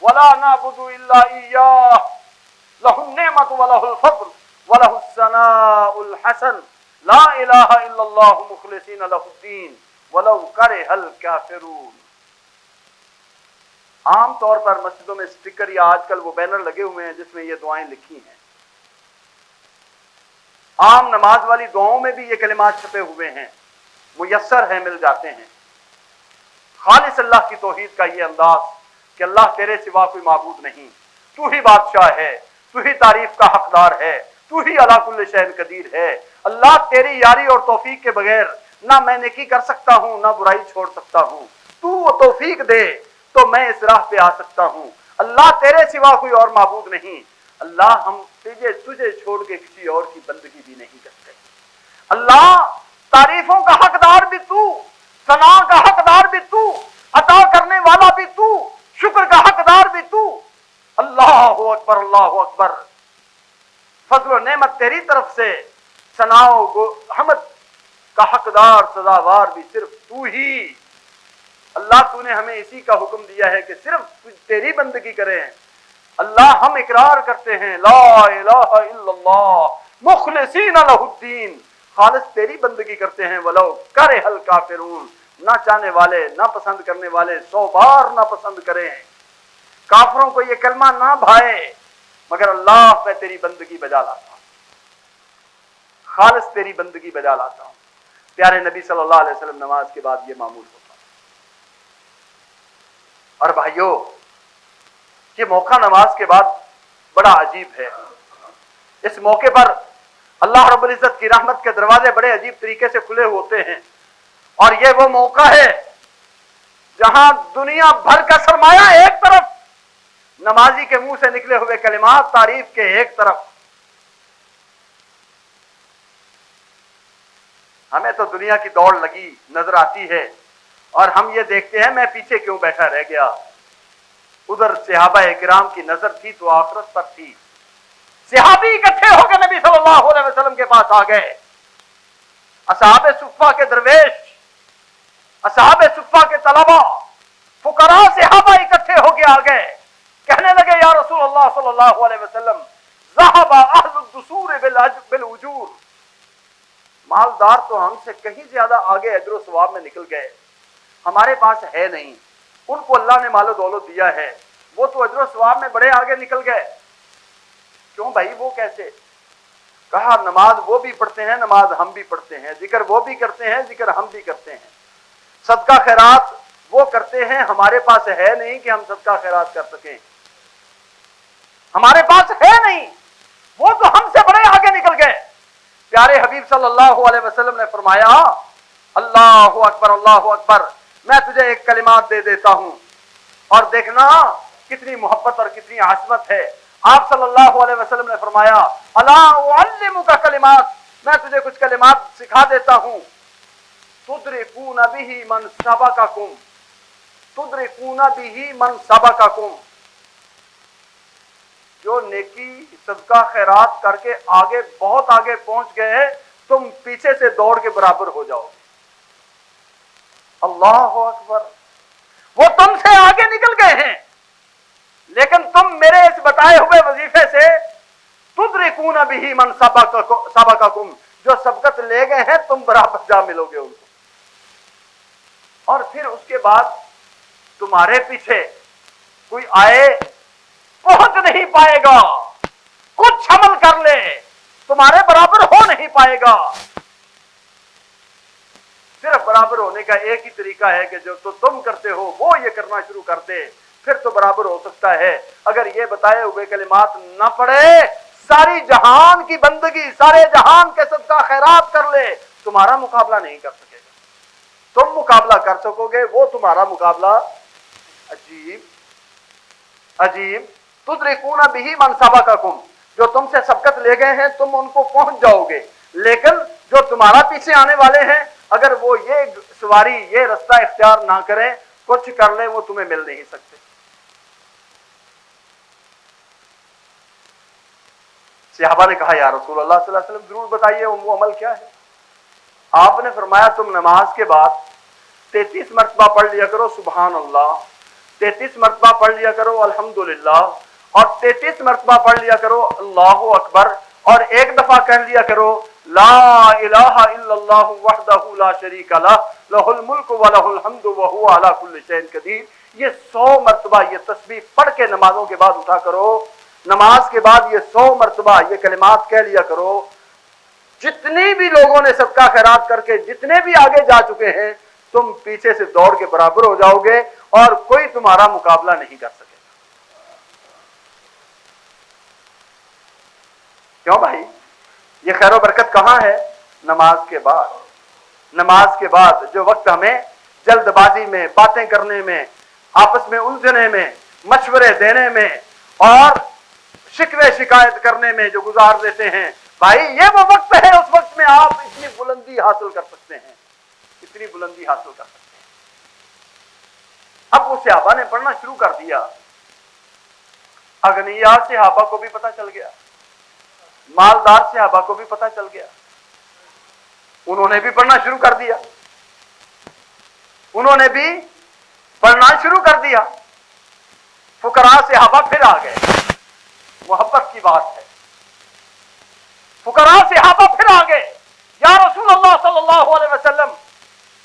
वला नाबुदु इल्ला इय्याह लहुन नेमतु व लहुल फज़्ल व लहुस सनाउल हसन ला इलाहा इल्लल्लाह मुखलिसीन लहुद्दीन वलौ करिहल काफिरून। आम तौर पर मस्जिदों में स्टिकर या आजकल वो बैनर लगे हुए हैं जिसमें ये दुआएं लिखी हैं। आम नमाज वाली दुआओं में भी ये कलिमात छपे हुए हैं, मुयस्सर है, मिल जाते हैं। खालिस अल्लाह की तौहीद का ये अंदाज कि अल्लाह तेरे सिवा कोई माबूद नहीं, तू ही बादशाह है, तू ही तारीफ का हकदार है, तू ही अला कुल्लि शैइन कदीर है। अल्लाह तेरी यारी और तौफीक के बगैर ना मैं नेकी कर सकता हूं ना बुराई छोड़ सकता हूं। तू वो तौफीक दे तो मैं इस राह पे आ सकता हूं। अल्लाह तेरे सिवा कोई और माबूद नहीं। अल्लाह हम तुझे छोड़ के किसी और की बंदगी भी नहीं करते। अल्लाह तारीफों का हकदार भी तू, सना का हकदार भी तू, अता करने वाला भी तू, शुक्र का हकदार भी तू। अल्लाहु अकबर, अल्लाहु अकबर। फजल और नेमत तेरी तरफ से, सनाओ हमद का हकदार सदावार भी सिर्फ तू ही। अल्लाह तूने हमें इसी का हुक्म दिया है कि सिर्फ तेरी बंदगी करें। अल्लाह हम इकरार करते हैं ला इलाहा इल्लल्लाह मुखलिसीन लहुद्दीन, खालिस तेरी बंदगी करते हैं। वलो करिहल काफिरून, ना चाहने वाले, ना पसंद करने वाले 100 बार ना पसंद करें, काफिरों को ये कलमा ना भाए, मगर अल्लाह मैं तेरी बंदगी बजा लाता हूं, खालिस तेरी बंदगी बजा लाता हूं। प्यारे नबी सल्लल्लाहु अलैहि वसल्लम नमाज के बाद ये मामूल होता। और भाइयों, ये मौका नमाज के बाद बड़ा अजीब है। इस मौके पर अल्लाह रब्बुल इज्जत की रहमत के दरवाजे बड़े अजीब तरीके से खुले होते हैं और ये वो मौका है जहां दुनिया भर का सरमाया एक तरफ, नमाजी के मुंह से निकले हुए कलिमात तारीफ के एक तरफ। हमें तो दुनिया की दौड़ लगी नजर आती है और हम ये देखते हैं मैं पीछे क्यों बैठा रह गया। उधर सहाबा किराम की नजर थी तो आखिरत पर थी। सहाबी इकट्ठे होकर नबी सल्लल्लाहु अलैहि वसल्लम के पास आ गए। असहाबे सुफ़्फ़ा के दरवेश, असहाबे सुफ़्फ़ा के तलबा, फुकरा सहाबा इकट्ठे होकर आ गए। कहने लगे या रसूल अल्लाह सल्लल्लाहु अलैहि वसल्लम ज़हबा अहलुद दुसूर बिल उजूर, मालदार तो हमसे कहीं ज्यादा आगे अजर सवाब में निकल गए, हमारे पास है नहीं। उनको अल्लाह ने मालो दौलत दिया है, वो तो अजर सवाब में बड़े आगे निकल गए। क्यों भाई, वो कैसे? कहा नमाज वो भी पढ़ते हैं, नमाज हम भी पढ़ते हैं, जिक्र वो भी करते हैं, जिक्र हम भी करते हैं, सदका खैरात वो करते हैं, हमारे पास है नहीं कि हम सदका खैरात कर सकें, हमारे पास है नहीं, वो तो हमसे बड़े आगे निकल गए। प्यारे हबीब सल्लल्लाहु अलैहि वसल्लम ने फरमाया अल्लाहु अकबर, अल्लाहु अकबर, मैं तुझे एक कलिमात दे देता हूं और देखना कितनी मोहब्बत और कितनी आज़मत है। आप सल्लल्लाहु अलैहि वसल्लम ने फरमाया अला उअल्लिमुका कलिमात, मैं तुझे कुछ कलिमात सिखा देता हूं, तुदरिकून बिही मन सबकाकुम, तुदरिकून बिही मन सबकाकुम, जो नेकी सदका खैरात करके आगे बहुत आगे पहुंच गए, तुम पीछे से दौड़ के बराबर हो जाओगे। अल्लाह अकबर। वो तुमसे आगे निकल गए हैं, लेकिन तुम मेरे इस बताए हुए वजीफे से तुदरिकून बिही मन सबककुम, जो सबकत ले गए हैं तुम बराबर जा मिलोगे उनको। और फिर उसके बाद तुम्हारे पीछे कोई आए पहुंच नहीं पाएगा, कुछ अमल कर ले तुम्हारे बराबर हो नहीं पाएगा। सिर्फ बराबर होने का एक ही तरीका है कि जो तो तुम करते हो वो ये करना शुरू कर दे, फिर तो बराबर हो सकता है। अगर ये बताए हुए कलिमात न पढ़े, सारी जहान की बंदगी, सारे जहान के सदका खैरात कर ले, तुम्हारा मुकाबला नहीं कर सकेगा। तुम मुकाबला कर सकोगे, वो तुम्हारा मुकाबला। अजीब अजीब। तुदरिकून बिही मन सबककुम, जो तुमसे सबकत ले गए हैं तुम उनको पहुंच जाओगे, लेकिन जो तुम्हारा पीछे आने वाले हैं अगर वो ये सवारी ये रास्ता इख्तियार ना करें, कुछ कर ले, वो तुम्हें मिल नहीं सकते। सहाबा ने कहा या रसूल अल्लाह सल्लल्लाहु अलैहि वसल्लम जरूर बताइए वो अमल क्या है। आपने फरमाया तुम नमाज के बाद 33 मरतबा पढ़ लिया करो सुभान अल्लाह, 33 मरतबा पढ़ लिया करो अल्हम्दुलिल्लाह, और 33 मरतबा पढ़ लिया करो अल्लाहु अकबर, और एक दफा कह लिया करो ला इलाहा इल्लल्लाहु वहदहु ला शरीका लह लहुल मुल्कु व लहुल हम्दु व हुवा अला कुल्लि शैइन कदीर। ये 100 मरतबा ये तस्बीह पढ़ के नमाजों के बाद उठा करो। नमाज के बाद ये 100 मरतबा ये कलिमात कह लिया करो। जितने भी लोगों ने सदका खैरात करके जितने भी आगे जा चुके हैं, तुम पीछे से दौड़ के बराबर हो जाओगे और कोई तुम्हारा मुकाबला नहीं कर सकेगा। क्यों भाई? ये खैर व बरकत कहां है? नमाज के बाद। नमाज के बाद जो वक्त हमें जल्दबाजी में, बातें करने में, आपस में उलझने में, मशवरे देने में और शिकवे शिकायत करने में जो गुजार देते हैं, भाई ये वो वक्त है, उस वक्त में आप इतनी बुलंदी हासिल कर सकते हैं, इतनी बुलंदी हासिल कर सकते हैं। अब वो सहाबा ने पढ़ना शुरू कर दिया। अगनिया सहाबा को भी पता चल गया, मालदार सहाबा को भी पता चल गया, उन्होंने भी पढ़ना शुरू कर दिया, उन्होंने भी पढ़ना शुरू कर दिया। फुकरा सहाबा फिर आ गए, मोहब्बत की बात है। फुकरा सहाबा फिर आ गए, या रसूल अल्लाह सल्लल्लाहु अलैहि वसल्लम,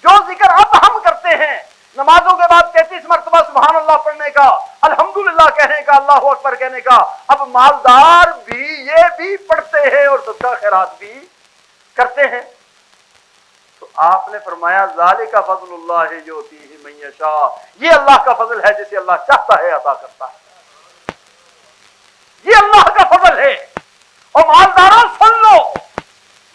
जो जिक्र अब हम करते हैं नमाजों के बाद 33 मरतबा सुभान अल्लाह पढ़ने का, अल्हम्दुलिल्लाह कहने का, अल्लाहु अकबर कहने का, अब मालदार भी ये भी पढ़ते हैं और सदका खैरात भी करते हैं। तो आपने फरमाया ज़ालिका फज़लुल्लाह युतीही मन यशा, ये अल्लाह का फजल है जिसे अल्लाह चाहता है अता करता है, ये अल्लाह का फजल है। और मालदारों सुन लो,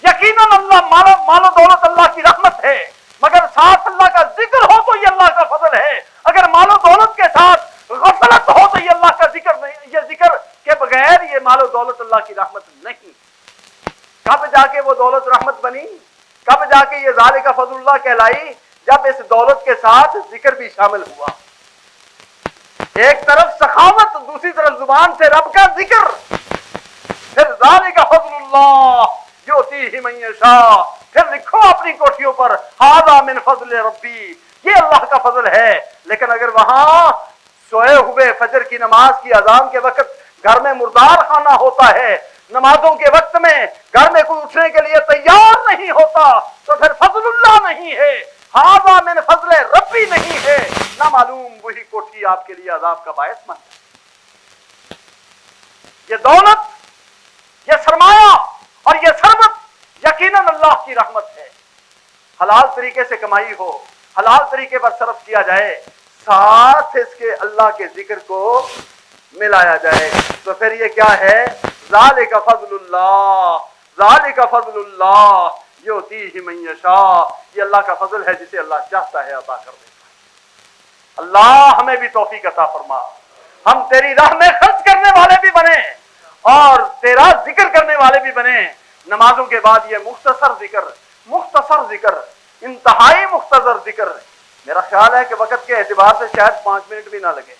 यकीनन अल्लाह मालो दौलत अल्लाह की रहमत है, मगर साथ अल्लाह का जिक्र हो तो ये अल्लाह का फजल है। अगर मालो दौलत के साथ गफलत हो तो ये अल्लाह का जिक्र नहीं, ये जिक्र के बगैर ये मालो दौलत अल्लाह की रहमत नहीं। कब जाके वो दौलत रहमत बनी? कब जाके ये ज़ालिका फज़लुल्लाह कहलाई? जब इस दौलत के साथ जिक्र भी शामिल हुआ। एक तरफ सखावत, दूसरी तरफ जुबान से रब का जिक्र। फिर ज़ालिका फज़लुल्लाह युतीही मन यशा, फिर लिखो अपनी कोठियों पर हाज़ा मिन फज़ल रब्बी, ये अल्लाह का फजल है। लेकिन अगर वहां सोए हुए फजर की नमाज की अजान के वक्त घर में मुर्दार खाना होता है, नमाजों के वक्त में घर में कोई उठने के लिए तैयार नहीं होता, तो फिर फजलुल्लाह नहीं है, हाज़ा मिन फज़ल रब्बी नहीं है, ना मालूम वही कोठी आपके लिए अजाब का बायस बन जाए। ये दौलत, ये सरमाया और ये सरबत यकीनन अल्लाह की रहमत है। हलाल तरीके से कमाई हो, हलाल तरीके पर सर्फ किया जाए, साथ इसके अल्लाह के जिक्र को मिलाया जाए, तो फिर ये क्या है? ज़ालिका फज़लुल्लाह, ज़ालिका फज़लुल्लाह युतीही मन यशा, ये अल्लाह का फजल है जिसे अल्लाह चाहता है अता कर देता है। अल्लाह हमें भी तौफीक अता फरमा, हम तेरी राह में खर्च करने वाले भी बने और तेरा जिक्र करने वाले भी बने। नमाजों के बाद ये मुख्तसर जिक्र, इंतहाई मुख्तसर जिक्र, मेरा ख्याल है कि वक्त के एतबार से शायद 5 मिनट भी ना लगे,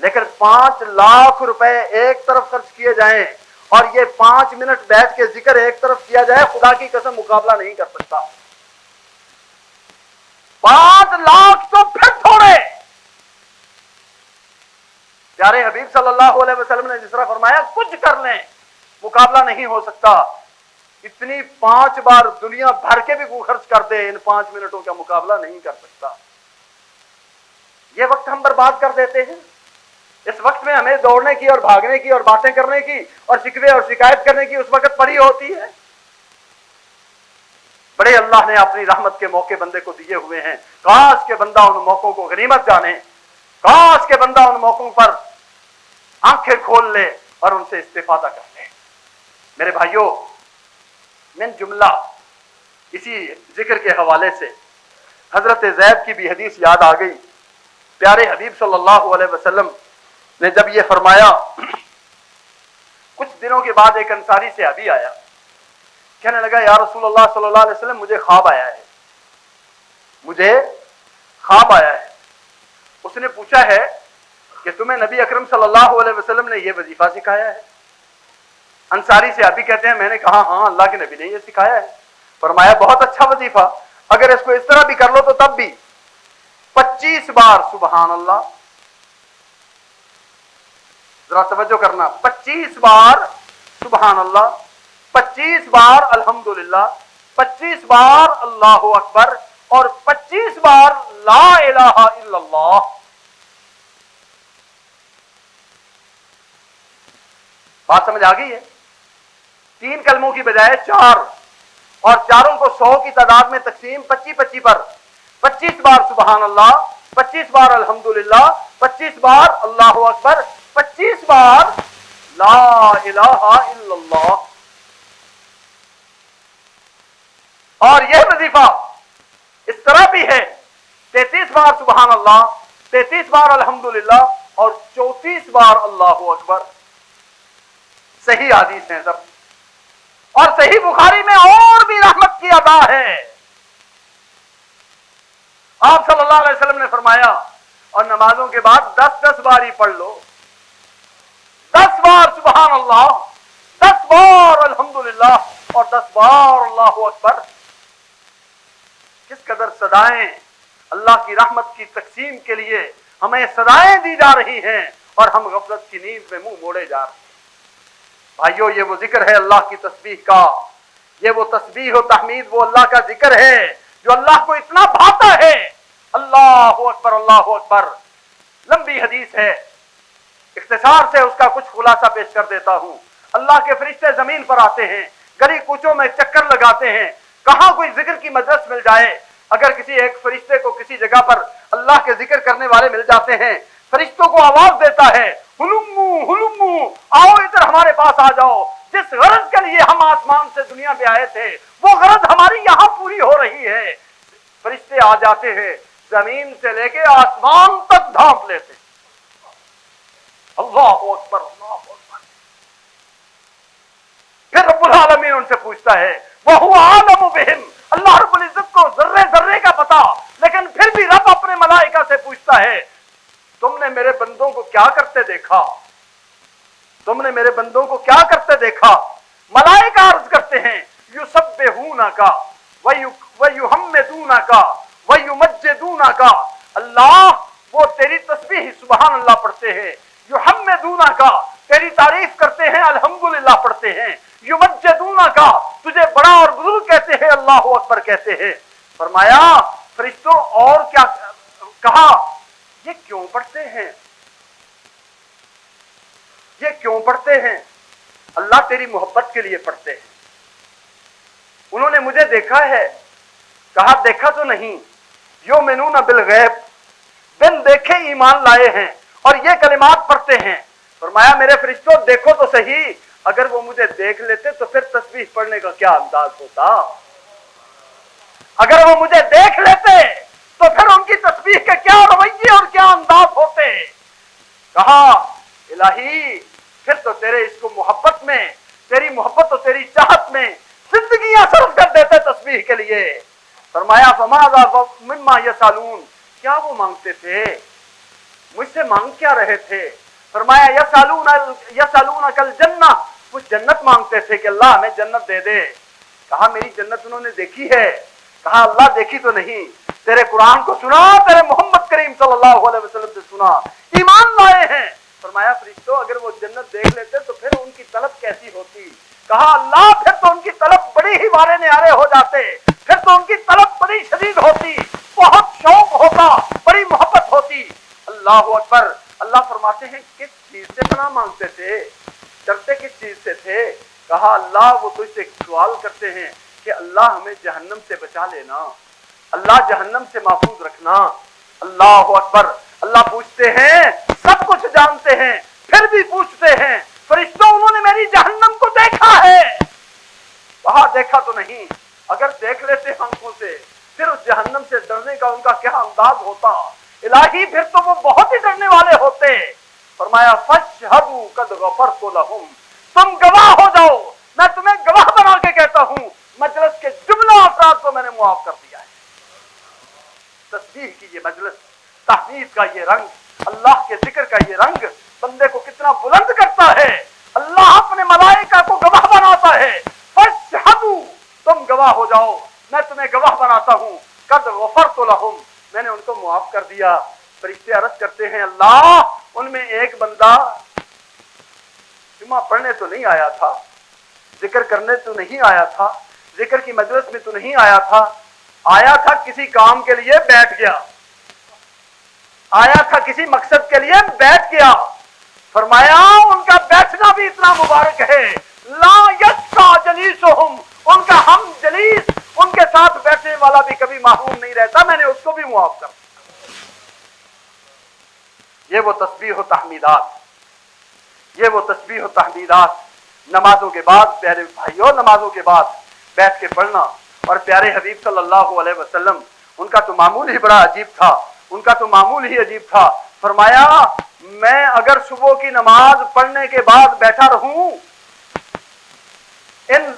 लेकिन 5 लाख रुपए एक तरफ खर्च किए जाएं और ये 5 मिनट बैठ के जिक्र एक तरफ किया जाए, खुदा की कसम मुकाबला नहीं कर सकता। 5 लाख तो फिर थोड़े। प्यारे हबीब सल्लल्लाहु अलैहि वसल्लम ने जिस तरह फरमाया कुछ कर लें मुकाबला नहीं हो सकता, इतनी 5 बार दुनिया भर के भी वो खर्च कर दे, इन 5 मिनटों का मुकाबला नहीं कर सकता। ये वक्त हम बर्बाद कर देते हैं। इस वक्त में हमें दौड़ने की और भागने की और बातें करने की और शिकवे और शिकायत करने की उस वक्त पड़ी होती है। बड़े अल्लाह ने अपनी रहमत के मौके बंदे को दिए हुए हैं, काश के बंदा उन मौकों को गनीमत जाने, काश के बंदा उन मौकों पर आंखें खोल ले और उनसे इस्तेफादा कर ले। मेरे भाइयों, मैं जुमला इसी जिक्र के हवाले से हजरत ज़ैद की भी हदीस याद आ गई। प्यारे हबीब सल्लल्लाहु अलैहि वसल्लम ने जब ये फरमाया, कुछ दिनों के बाद एक अंसारी से अभी आया, कहने लगा या रसूलुल्लाह सल्लल्लाहु अलैहि वसल्लम मुझे ख्वाब आया है, मुझे ख्वाब आया है। उसने पूछा है कि तुम्हें नबी अकरम सल्लल्लाहु अलैहि वसल्लम ने यह वजीफा सिखाया है? अंसारी से अभी कहते हैं मैंने कहा हाँ अल्लाह के नबी ने यह सिखाया है। फरमाया बहुत अच्छा वजीफा, अगर इसको इस तरह भी कर लो तो तब भी 25 बार सुबहान अल्लाह, जरा तवज्जो करना, 25 बार सुबहान अल्लाह, 25 बार अल्हम्दुलिल्लाह, 25 बार अल्लाहु अकबर और 25 बार ला इलाहा इल्लल्लाह। बात समझ आ गई है? 3 कलमों की बजाय 4 और चारों को 100 की तादाद में तकसीम 25-25 पर 25 बार सुबहान अल्लाह, 25 बार अल्हम्दुलिल्लाह, 25 बार अल्लाहु अकबर, 25 बार ला इलाहा इल्लल्लाह। और यह वजीफा इस तरह भी है 33 बार सुबहान अल्लाह, 33 बार अल्हम्दुलिल्लाह और 34 बार अल्लाहु अकबर। सही हदीस है सब, और सही बुखारी में और भी रहमत की अदा है। आप सल्लल्लाहु अलैहि वसल्लम ने फरमाया और नमाजों के बाद 10-10 बार ही पढ़ लो, 10 बार सुबहान अल्लाह, 10 बार अल्हम्दुलिल्लाह और 10 बार अल्लाहु अकबर। किस कदर सदाएं अल्लाह की रहमत की तकसीम के लिए हमें सदाएं दी जा रही हैं और हम गफलत की नींद में मुंह मोड़े जा रहे हैं। भाइयों, ये वो जिक्र है अल्लाह की तस्बीह का, ये वो तस्बीह और तहमीद वो अल्लाह का जिक्र है जो अल्लाह को इतना भाता है। अल्लाहु अकबर अल्लाहु अकबर। लंबी हदीस है, इख्तिसार से उसका कुछ खुलासा पेश कर देता हूं। अल्लाह के फरिश्ते जमीन पर आते हैं, गली कूचों में चक्कर लगाते हैं, कहां कोई जिक्र की मजलिस मिल जाए। अगर किसी एक फरिश्ते को किसी जगह पर अल्लाह के जिक्र करने वाले मिल जाते हैं, फरिश्तों को आवाज देता है, हुलुम्मू हुलुम्मू, आओ इधर हमारे पास आ जाओ। जिस गरज के लिए हम आसमान से दुनिया पे आए थे वो गरज हमारी यहां पूरी हो रही है। फरिश्ते आ जाते हैं, जमीन से लेके आसमान तक ढांप लेते। अल्लाहु अकबर अल्लाहु अकबर। फिर रब्बुल आलमीन उनसे पूछता है, वहु आलमु बिहिम, अल्लाह रब्बुल इज्जत को जर्रे जर्रे का पता, लेकिन फिर भी रब अपने मलाइका से पूछता है, तुमने मेरे बंदों को क्या करते देखा? तुमने मेरे बंदों को क्या करते देखा? मलाइका अर्ज करते हैं, युसब्बिहूना का वयुहम्मिदूना का वयुमज्जिदूना का। अल्लाह वो तेरी तस्बीह सुबहान अल्लाह पढ़ते हैं, युहम्मिदूना का तेरी तारीफ करते हैं, अल्हम्दुलिल्लाह पढ़ते हैं, युमज्जिदूना का तुझे बड़ा और बुजुर्ग कहते हैं, अल्लाहु अकबर कहते हैं। फरमाया फरिश्तों और क्या कहा? ये क्यों पढ़ते हैं? ये क्यों पढ़ते हैं? अल्लाह तेरी मोहब्बत के लिए पढ़ते हैं। उन्होंने मुझे देखा है। कहा देखा तो नहीं, युमिनूना बिल गैब, बिन देखे ईमान लाए हैं और ये कलिमात पढ़ते हैं। फरमाया मेरे फरिश्तों देखो तो सही, अगर वो मुझे देख लेते तो फिर तस्बीह पढ़ने का क्या अंदाज होता? अगर वो मुझे देख लेते तो फिर उनकी तस्बीह के क्या रवैये और क्या अंदाज होते? कहा इलाही फिर तो तेरे इसको मोहब्बत में, तेरी मोहब्बत और तेरी चाहत में जिंदगियां सर्व कर देते तस्बीह के लिए। फरमाया फमाज़ा मिम्मा यसालून, क्या वो मांगते थे? मुझसे मांग क्या रहे थे? फरमाया यसालून कल जन्नह, वो जन्नत मांगते थे कि अल्लाह हमें जन्नत दे दे। कहा मेरी जन्नत उन्होंने देखी है? कहा अल्लाह देखी तो नहीं, तेरे कुरान को सुना, तेरे मोहम्मद करीम सल्लल्लाहु अलैहि वसल्लम से सुना, ईमान लाए हैं। फरमाया फरिश्तों अगर वो जन्नत देख लेते तो फिर उनकी तलब कैसी होती? कहा अल्लाह फिर तो उनकी तलब बड़ी ही वारे न्यारे हो जाते, फिर तो उनकी तलब बड़ी शदीद होती, बहुत शौक होता, बड़ी मोहब्बत होती। अल्लाह अकबर। अल्लाह फरमाते हैं किस चीज से पनाह मांगते थे, डरते किस चीज से थे? कहा अल्लाह वो तुझसे सवाल करते हैं कि अल्लाह हमें जहन्नम से बचा लेना, अल्लाह जहन्नम से महफूज रखना। अल्लाह अकबर। अल्लाह पूछते हैं, सब कुछ जानते हैं फिर भी पूछते हैं, फरिश्तों उन्होंने मेरी जहन्नम को देखा है? कहा देखा तो नहीं, अगर देख लेते आंखों से फिर उस जहन्नम से डरने का उनका क्या अंदाज होता? इलाही फिर तो वो बहुत ही डरने वाले होते। फरमाया फशहदू कद गफरतु लहुम, तुम गवाह हो जाओ, मैं तुम्हें गवाह बना के कहता हूं मजलिस के जुमला अफराद को मैंने मुआफ कर दिया है। तस्बीह की ये मजलिस, तहमीद का ये रंग, अल्लाह के जिक्र का ये रंग बंदे को कितना बुलंद करता है। अल्लाह अपने मलाइका को गवाह बनाता है, फशहदू तुम गवाह हो जाओ, मैं तुम्हें गवाह बनाता हूं, कद गफरतु लहुम मैंने उनको मुआफ कर दिया। फरिश्ते अर्ज करते हैं अल्लाह उनमें एक बंदा जुमा पढ़ने तो नहीं आया था, जिक्र करने तो नहीं आया था, जिक्र की मजलिस में तो नहीं आया था, आया था किसी काम के लिए बैठ गया, आया था किसी मकसद के लिए बैठ गया। फरमाया उनका बैठना भी इतना मुबारक है, ला यस्का जलीसुहुम, उनका हम जलीस, उनके साथ बैठने वाला भी कभी महरूम नहीं रहता, मैंने उसको भी मुआफ कर दिया। ये वो तस्बीह व तहमीदात, ये वो तस्बीह व तहमीदात नमाजों के बाद, प्यारे भाइयों नमाजों के बाद बैठ के पढ़ना। और प्यारे हबीब सल्लल्लाहु अलैहि वसल्लम उनका तो मामूल ही बड़ा अजीब था, उनका तो मामूल ही अजीब था। फरमाया मैं अगर सुबह की नमाज पढ़ने के बाद बैठा रहूं, इन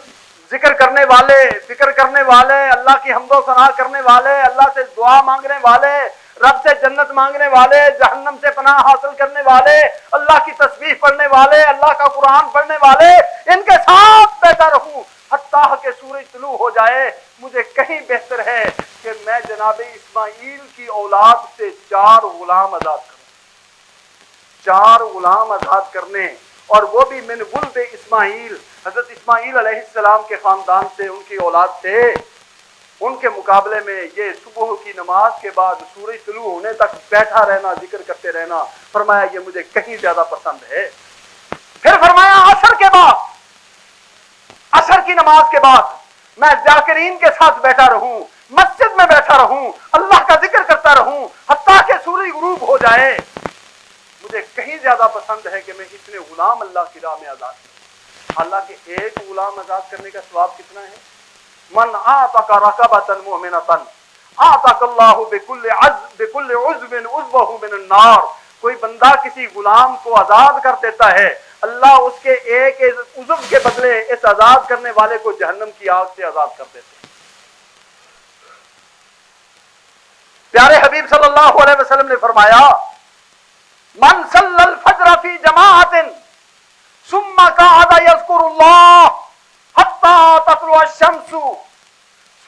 जिक्र करने वाले, फिक्र करने वाले, अल्लाह की हम्दो सना करने वाले, अल्लाह से दुआ मांगने वाले, रब से जन्नत मांगने वाले, जहन्नम से पनाह हासिल करने वाले, अल्लाह की तस्बीह पढ़ने वाले, अल्लाह का कुरान पढ़ने वाले, इनके साथ बैठा रहूं हत्ता के सूरज तुलू हो जाए, मुझे कहीं बेहतर है कि मैं जनाबे इस्माइल की औलाद से 4 गुलाम आजाद करूं, 4 गुलाम आजाद करने, और वो भी मिन वुल्द इस्माइल, हजरत इस्माइल अलैहिस्सलाम के खानदान से, उनकी औलाद से। उनके मुकाबले में ये सुबह की नमाज के बाद सूरज तुलू होने तक बैठा रहना, जिक्र करते रहना, फरमाया ये मुझे कहीं ज्यादा पसंद है। फिर फरमाया असर के बाद, असर की नमाज के बाद मैं जाकिरीन के साथ बैठा रहूं, मस्जिद में बैठा रहूं, अल्लाह का जिक्र करता रहूं हत्ता के सूरज गुरूब हो जाए, मुझे कहीं ज्यादा पसंद है कि मैं इतने गुलाम अल्लाह की राह में आजाद करूं। हालांकि एक गुलाम आजाद करने का सवाब कितना है? मन आतका रकबतन मुमिनतन आतकल्लाहु बिकुल्लि उज़्विन उज़्वहु मिनन नार। कोई बंदा किसी गुलाम को आजाद कर देता है, अल्लाह उसके एक उज़्व के बदले इस आजाद करने वाले को जहन्नम की आग से आजाद कर देते हैं। प्यारे हबीब सल्लल्लाहु अलैहि वसल्लम ने फरमाया मन सल्लल फज्र फी जमाअतिन सुम्मा क़अदा यज़कुरुल्लाह हत्ता ततलुअ अश-शम्सु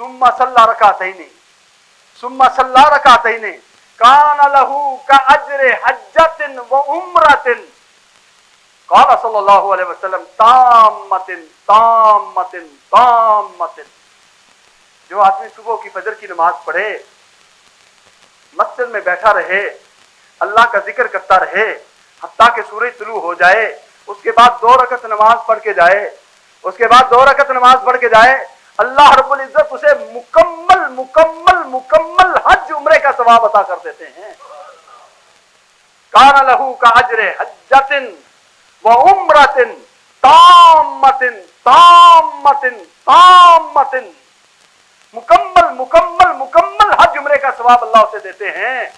सुम्मा सल्ला रकातैन कान लहू कअज्रि हज्जतिन व उम्रतिन क़ाल सल्लल्लाहु अलैहि वसल्लम ताम्मतिन ताम्मतिन ताम्मतिन। जो आदमी सुबह की फजर की नमाज पढ़े, मस्जिद में बैठा रहे, अल्लाह का जिक्र करता रहे हत्ता के सूरज तुलू हो जाए, उसके बाद 2 रकत नमाज पढ़ के जाए, उसके बाद 2 रकत नमाज पढ़ के जाए, अल्लाह रब्बुल इज्जत उसे मुकम्मल मुकम्मल मुकम्मल हज उम्रे का सवाब अता कर देते हैं। कान लहू का अज्र हज्जतिन व उम्रतिन ताम्मतिन ताम्मतिन ताम्मतिन, मुकम्मल मुकम्मल मुकम्मल हज उम्रे का सवाब अल्लाह उसे देते हैं।